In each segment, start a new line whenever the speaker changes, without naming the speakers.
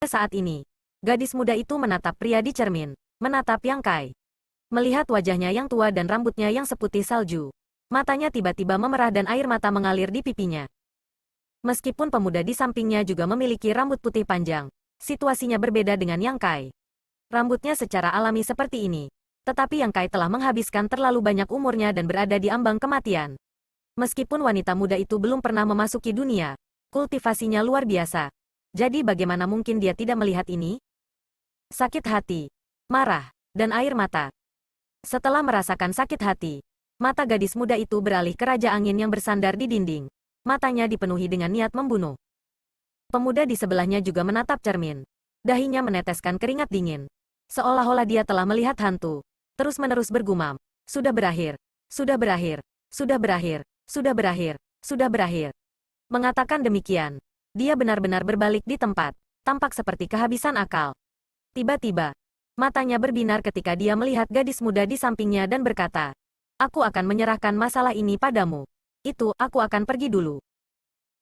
Saat ini, gadis muda itu menatap pria di cermin, menatap Yang Kai. Melihat wajahnya yang tua dan rambutnya yang seputih salju, matanya tiba-tiba memerah dan air mata mengalir di pipinya. Meskipun pemuda di sampingnya juga memiliki rambut putih panjang, situasinya berbeda dengan Yang Kai. Rambutnya secara alami seperti ini, tetapi Yang Kai telah menghabiskan terlalu banyak umurnya dan berada di ambang kematian. Meskipun wanita muda itu belum pernah memasuki dunia, kultivasinya luar biasa. Jadi bagaimana mungkin dia tidak melihat ini? Sakit hati, marah, dan air mata. Setelah merasakan sakit hati, mata gadis muda itu beralih ke raja angin yang bersandar di dinding. Matanya dipenuhi dengan niat membunuh. Pemuda di sebelahnya juga menatap cermin. Dahinya meneteskan keringat dingin. Seolah-olah dia telah melihat hantu. Terus-menerus bergumam. Sudah berakhir. Sudah berakhir. Sudah berakhir. Sudah berakhir. Sudah berakhir. Mengatakan demikian, dia benar-benar berbalik di tempat, tampak seperti kehabisan akal. Tiba-tiba, matanya berbinar ketika dia melihat gadis muda di sampingnya dan berkata, "Aku akan menyerahkan masalah ini padamu. Itu, aku akan pergi dulu."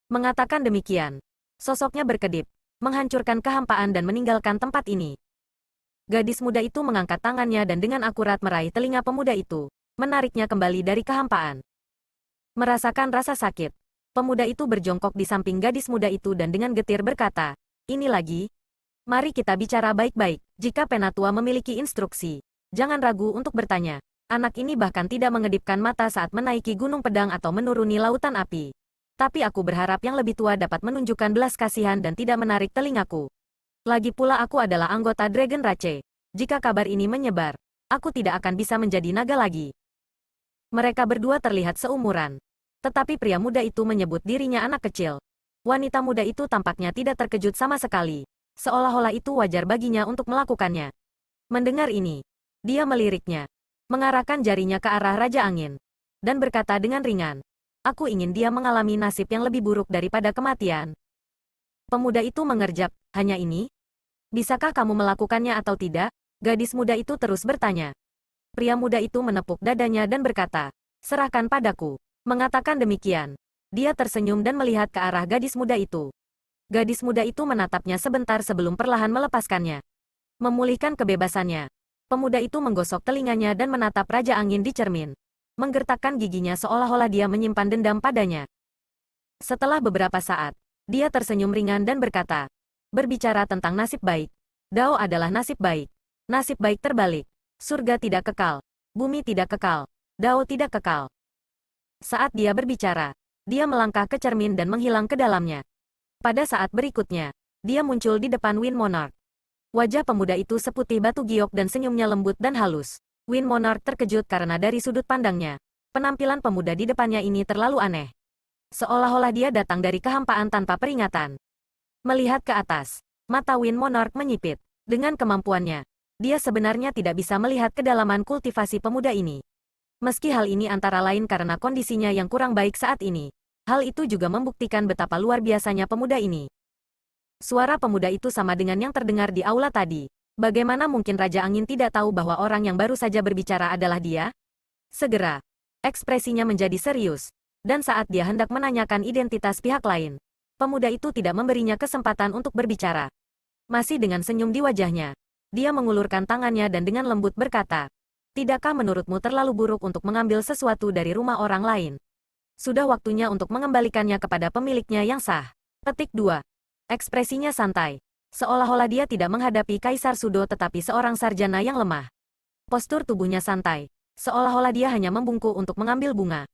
Mengatakan demikian, sosoknya berkedip, menghancurkan kehampaan dan meninggalkan tempat ini. Gadis muda itu mengangkat tangannya dan dengan akurat meraih telinga pemuda itu, menariknya kembali dari kehampaan. Merasakan rasa sakit, pemuda itu berjongkok di samping gadis muda itu dan dengan getir berkata, "Ini lagi? Mari kita bicara baik-baik. Jika Penatua memiliki instruksi, jangan ragu untuk bertanya." Anak ini bahkan tidak mengedipkan mata saat menaiki gunung pedang atau menuruni lautan api. Tapi aku berharap yang lebih tua dapat menunjukkan belas kasihan dan tidak menarik telingaku. Lagi pula aku adalah anggota Dragon Rache. Jika kabar ini menyebar, aku tidak akan bisa menjadi naga lagi. Mereka berdua terlihat seumuran. Tetapi pria muda itu menyebut dirinya anak kecil. Wanita muda itu tampaknya tidak terkejut sama sekali. Seolah-olah itu wajar baginya untuk melakukannya. Mendengar ini, dia meliriknya, mengarahkan jarinya ke arah Raja Angin, dan berkata dengan ringan, "Aku ingin dia mengalami nasib yang lebih buruk daripada kematian." Pemuda itu mengerjap, "Hanya ini? Bisakah kamu melakukannya atau tidak?" Gadis muda itu terus bertanya. Pria muda itu menepuk dadanya dan berkata, "Serahkan padaku." Mengatakan demikian, dia tersenyum dan melihat ke arah gadis muda itu. Gadis muda itu menatapnya sebentar sebelum perlahan melepaskannya. Memulihkan kebebasannya, pemuda itu menggosok telinganya dan menatap Raja Angin di cermin. Menggertakkan giginya seolah-olah dia menyimpan dendam padanya. Setelah beberapa saat, dia tersenyum ringan dan berkata, "Berbicara tentang nasib baik, Dao adalah nasib baik. Nasib baik terbalik. Surga tidak kekal. Bumi tidak kekal. Dao tidak kekal." Saat dia berbicara, dia melangkah ke cermin dan menghilang ke dalamnya. Pada saat berikutnya, dia muncul di depan Wind Monarch. Wajah pemuda itu seputih batu giok dan senyumnya lembut dan halus. Wind Monarch terkejut karena dari sudut pandangnya, penampilan pemuda di depannya ini terlalu aneh. Seolah-olah dia datang dari kehampaan tanpa peringatan. Melihat ke atas, mata Wind Monarch menyipit. Dengan kemampuannya, dia sebenarnya tidak bisa melihat kedalaman kultivasi pemuda ini. Meski hal ini antara lain karena kondisinya yang kurang baik saat ini, hal itu juga membuktikan betapa luar biasanya pemuda ini. Suara pemuda itu sama dengan yang terdengar di aula tadi. Bagaimana mungkin Raja Angin tidak tahu bahwa orang yang baru saja berbicara adalah dia? Segera, ekspresinya menjadi serius, dan saat dia hendak menanyakan identitas pihak lain, pemuda itu tidak memberinya kesempatan untuk berbicara. Masih dengan senyum di wajahnya, dia mengulurkan tangannya dan dengan lembut berkata, "Tidakkah menurutmu terlalu buruk untuk mengambil sesuatu dari rumah orang lain? Sudah waktunya untuk mengembalikannya kepada pemiliknya yang sah." Petik 2. Ekspresinya santai, seolah-olah dia tidak menghadapi Kaisar Sudo tetapi seorang sarjana yang lemah. Postur tubuhnya santai, seolah-olah dia hanya membungkuk untuk mengambil bunga.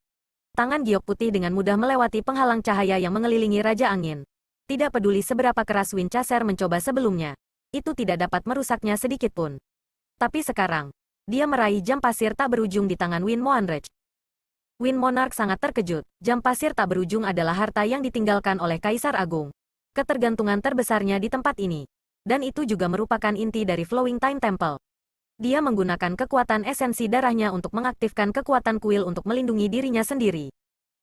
Tangan giok putih dengan mudah melewati penghalang cahaya yang mengelilingi Raja Angin. Tidak peduli seberapa keras Wind Chaser mencoba sebelumnya, itu tidak dapat merusaknya sedikitpun. Tapi sekarang, dia meraih jam pasir tak berujung di tangan Wind Monarch. Wind Monarch sangat terkejut. Jam pasir tak berujung adalah harta yang ditinggalkan oleh Kaisar Agung. Ketergantungan terbesarnya di tempat ini. Dan itu juga merupakan inti dari Flowing Time Temple. Dia menggunakan kekuatan esensi darahnya untuk mengaktifkan kekuatan kuil untuk melindungi dirinya sendiri.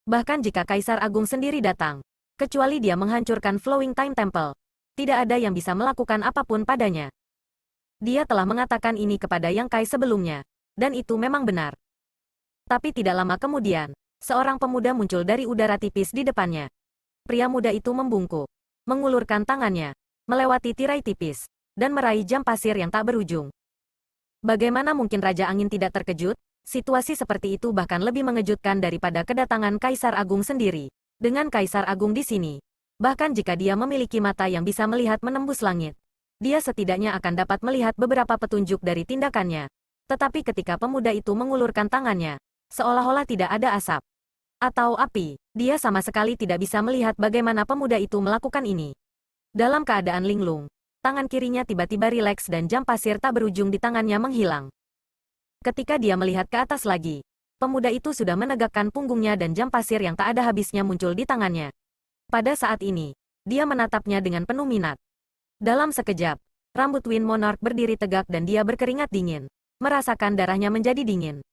Bahkan jika Kaisar Agung sendiri datang, kecuali dia menghancurkan Flowing Time Temple, tidak ada yang bisa melakukan apapun padanya. Dia telah mengatakan ini kepada Yang Kai sebelumnya, dan itu memang benar. Tapi tidak lama kemudian, seorang pemuda muncul dari udara tipis di depannya. Pria muda itu membungkuk, mengulurkan tangannya, melewati tirai tipis, dan meraih jam pasir yang tak berujung. Bagaimana mungkin Raja Angin tidak terkejut? Situasi seperti itu bahkan lebih mengejutkan daripada kedatangan Kaisar Agung sendiri. Dengan Kaisar Agung di sini, bahkan jika dia memiliki mata yang bisa melihat menembus langit, dia setidaknya akan dapat melihat beberapa petunjuk dari tindakannya. Tetapi ketika pemuda itu mengulurkan tangannya, seolah-olah tidak ada asap atau api, dia sama sekali tidak bisa melihat bagaimana pemuda itu melakukan ini. Dalam keadaan linglung, tangan kirinya tiba-tiba rileks dan jam pasir tak berujung di tangannya menghilang. Ketika dia melihat ke atas lagi, pemuda itu sudah menegakkan punggungnya dan jam pasir yang tak ada habisnya muncul di tangannya. Pada saat ini, dia menatapnya dengan penuh minat. Dalam sekejap, rambut Wind Monarch berdiri tegak dan dia berkeringat dingin, merasakan darahnya menjadi dingin.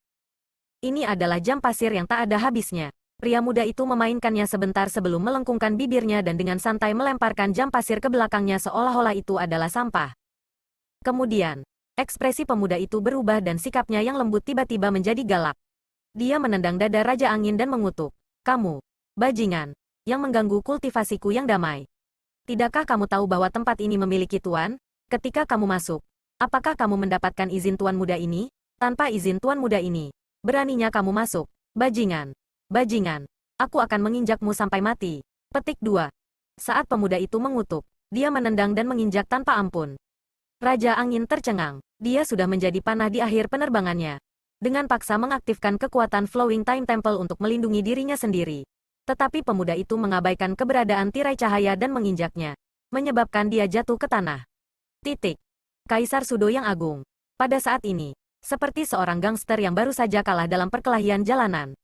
Ini adalah jam pasir yang tak ada habisnya. Pria muda itu memainkannya sebentar sebelum melengkungkan bibirnya dan dengan santai melemparkan jam pasir ke belakangnya seolah-olah itu adalah sampah. Kemudian, ekspresi pemuda itu berubah dan sikapnya yang lembut tiba-tiba menjadi galak. Dia menendang dada Raja Angin dan mengutuk. Kamu, bajingan, yang mengganggu kultivasiku yang damai. Tidakkah kamu tahu bahwa tempat ini memiliki tuan? Ketika kamu masuk, apakah kamu mendapatkan izin tuan muda ini? Tanpa izin tuan muda ini, beraninya kamu masuk, bajingan. Bajingan, aku akan menginjakmu sampai mati. Petik 2. Saat pemuda itu mengutuk, dia menendang dan menginjak tanpa ampun. Raja Angin tercengang. Dia sudah menjadi panah di akhir penerbangannya. Dengan paksa mengaktifkan kekuatan Flowing Time Temple untuk melindungi dirinya sendiri. Tetapi pemuda itu mengabaikan keberadaan tirai cahaya dan menginjaknya, menyebabkan dia jatuh ke tanah. Titik. Kaisar Sudo yang agung. Pada saat ini, seperti seorang gangster yang baru saja kalah dalam perkelahian jalanan.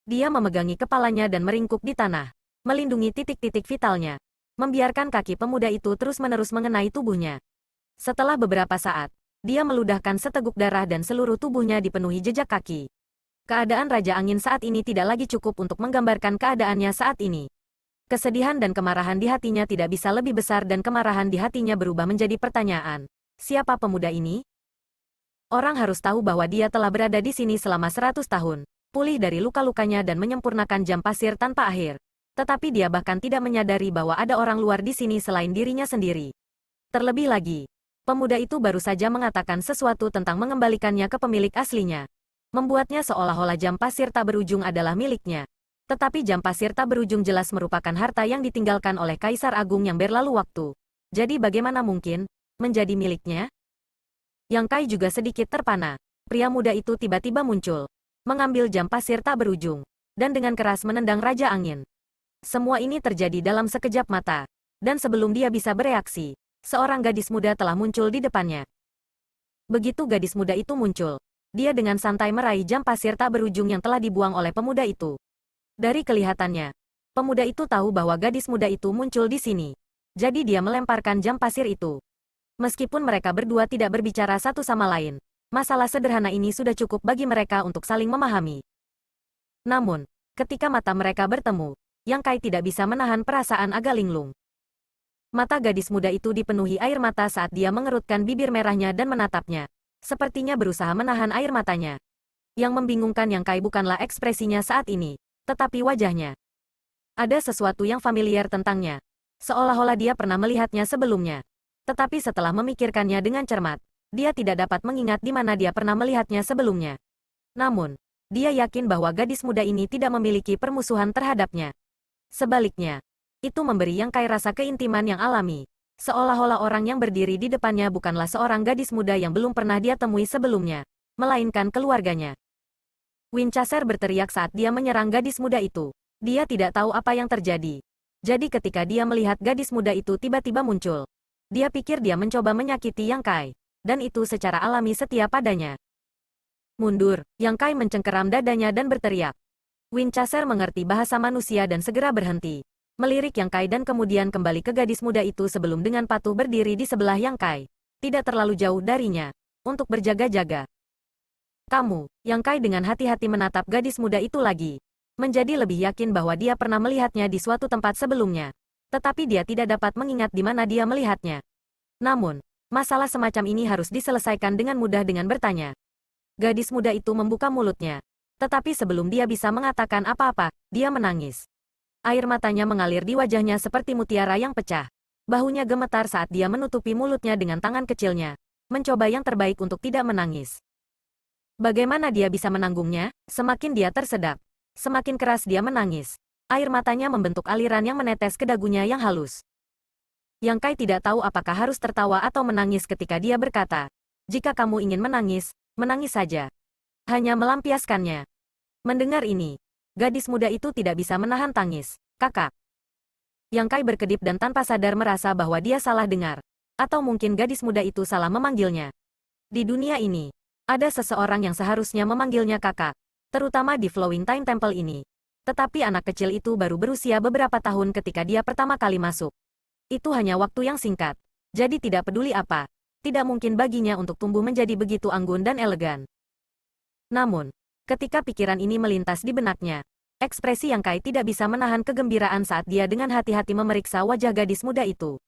Dia memegangi kepalanya dan meringkuk di tanah, melindungi titik-titik vitalnya, membiarkan kaki pemuda itu terus-menerus mengenai tubuhnya. Setelah beberapa saat, dia meludahkan seteguk darah dan seluruh tubuhnya dipenuhi jejak kaki. Keadaan Raja Angin saat ini tidak lagi cukup untuk menggambarkan keadaannya saat ini. Kesedihan dan kemarahan di hatinya tidak bisa lebih besar dan kemarahan di hatinya berubah menjadi pertanyaan. Siapa pemuda ini? Orang harus tahu bahwa dia telah berada di sini selama 100 tahun. Pulih dari luka-lukanya dan menyempurnakan jam pasir tanpa akhir. Tetapi dia bahkan tidak menyadari bahwa ada orang luar di sini selain dirinya sendiri. Terlebih lagi, pemuda itu baru saja mengatakan sesuatu tentang mengembalikannya ke pemilik aslinya. Membuatnya seolah-olah jam pasir tak berujung adalah miliknya. Tetapi jam pasir tak berujung jelas merupakan harta yang ditinggalkan oleh Kaisar Agung yang berlalu waktu. Jadi bagaimana mungkin menjadi miliknya? Yang Kai juga sedikit terpana. Pria muda itu tiba-tiba muncul, mengambil jam pasir tak berujung, dan dengan keras menendang Raja Angin. Semua ini terjadi dalam sekejap mata, dan sebelum dia bisa bereaksi, seorang gadis muda telah muncul di depannya. Begitu gadis muda itu muncul, dia dengan santai meraih jam pasir tak berujung yang telah dibuang oleh pemuda itu. Dari kelihatannya, pemuda itu tahu bahwa gadis muda itu muncul di sini. Jadi dia melemparkan jam pasir itu. Meskipun mereka berdua tidak berbicara satu sama lain, masalah sederhana ini sudah cukup bagi mereka untuk saling memahami. Namun, ketika mata mereka bertemu, Yang Kai tidak bisa menahan perasaan agak linglung. Mata gadis muda itu dipenuhi air mata saat dia mengerutkan bibir merahnya dan menatapnya. Sepertinya berusaha menahan air matanya. Yang membingungkan Yang Kai bukanlah ekspresinya saat ini, tetapi wajahnya. Ada sesuatu yang familiar tentangnya. Seolah-olah dia pernah melihatnya sebelumnya. Tetapi setelah memikirkannya dengan cermat, dia tidak dapat mengingat di mana dia pernah melihatnya sebelumnya. Namun, dia yakin bahwa gadis muda ini tidak memiliki permusuhan terhadapnya. Sebaliknya, itu memberi Yang Kai rasa keintiman yang alami. Seolah-olah orang yang berdiri di depannya bukanlah seorang gadis muda yang belum pernah dia temui sebelumnya, melainkan keluarganya. Winchester berteriak saat dia menyerang gadis muda itu. Dia tidak tahu apa yang terjadi. Jadi ketika dia melihat gadis muda itu tiba-tiba muncul, dia pikir dia mencoba menyakiti Yang Kai. Dan itu secara alami setia padanya. Mundur, Yang Kai mencengkeram dadanya dan berteriak. Winchester mengerti bahasa manusia dan segera berhenti. Melirik Yang Kai dan kemudian kembali ke gadis muda itu sebelum dengan patuh berdiri di sebelah Yang Kai. Tidak terlalu jauh darinya. Untuk berjaga-jaga. Kamu, Yang Kai dengan hati-hati menatap gadis muda itu lagi. Menjadi lebih yakin bahwa dia pernah melihatnya di suatu tempat sebelumnya. Tetapi dia tidak dapat mengingat di mana dia melihatnya. Namun, masalah semacam ini harus diselesaikan dengan mudah dengan bertanya. Gadis muda itu membuka mulutnya. Tetapi sebelum dia bisa mengatakan apa-apa, dia menangis. Air matanya mengalir di wajahnya seperti mutiara yang pecah. Bahunya gemetar saat dia menutupi mulutnya dengan tangan kecilnya, mencoba yang terbaik untuk tidak menangis. Bagaimana dia bisa menanggungnya? Semakin dia tersedak, semakin keras dia menangis. Air matanya membentuk aliran yang menetes ke dagunya yang halus. Yang Kai tidak tahu apakah harus tertawa atau menangis ketika dia berkata, "Jika kamu ingin menangis, menangis saja." Hanya melampiaskannya. Mendengar ini, gadis muda itu tidak bisa menahan tangis. "Kakak." Yang Kai berkedip dan tanpa sadar merasa bahwa dia salah dengar. Atau mungkin gadis muda itu salah memanggilnya. Di dunia ini, ada seseorang yang seharusnya memanggilnya kakak, terutama di Flowing Time Temple ini. Tetapi anak kecil itu baru berusia beberapa tahun ketika dia pertama kali masuk. Itu hanya waktu yang singkat. Jadi tidak peduli apa, tidak mungkin baginya untuk tumbuh menjadi begitu anggun dan elegan. Namun, ketika pikiran ini melintas di benaknya, ekspresi Yang Kai tidak bisa menahan kegembiraan saat dia dengan hati-hati memeriksa wajah gadis muda itu.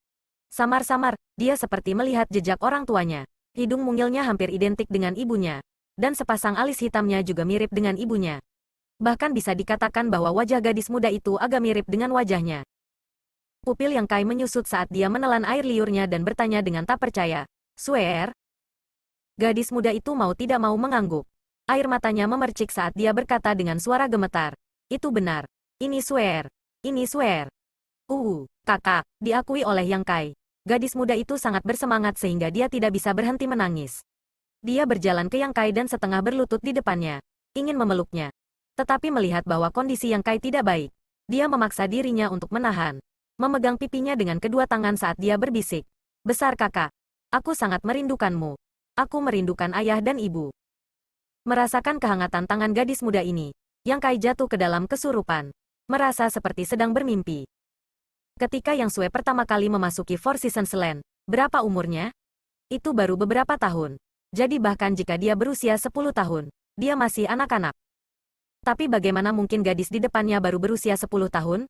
Samar-samar, dia seperti melihat jejak orang tuanya. Hidung mungilnya hampir identik dengan ibunya, dan sepasang alis hitamnya juga mirip dengan ibunya. Bahkan bisa dikatakan bahwa wajah gadis muda itu agak mirip dengan wajahnya. Pupil Yang Kai menyusut saat dia menelan air liurnya dan bertanya dengan tak percaya, "Swear?" Gadis muda itu mau tidak mau mengangguk. Air matanya memercik saat dia berkata dengan suara gemetar, "Itu benar. Ini swear. Ini swear." Kakak, diakui oleh Yang Kai. Gadis muda itu sangat bersemangat sehingga dia tidak bisa berhenti menangis. Dia berjalan ke Yang Kai dan setengah berlutut di depannya, ingin memeluknya. Tetapi melihat bahwa kondisi Yang Kai tidak baik, dia memaksa dirinya untuk menahan. Memegang pipinya dengan kedua tangan saat dia berbisik, "Besar kakak, aku sangat merindukanmu. Aku merindukan ayah dan ibu." Merasakan kehangatan tangan gadis muda ini, Yang Kai jatuh ke dalam kesurupan. Merasa seperti sedang bermimpi. Ketika Yang Sue pertama kali memasuki Four Seasons Land, berapa umurnya? Itu baru beberapa tahun. Jadi bahkan jika dia berusia 10 tahun, dia masih anak-anak. Tapi bagaimana mungkin gadis di depannya baru berusia 10 tahun?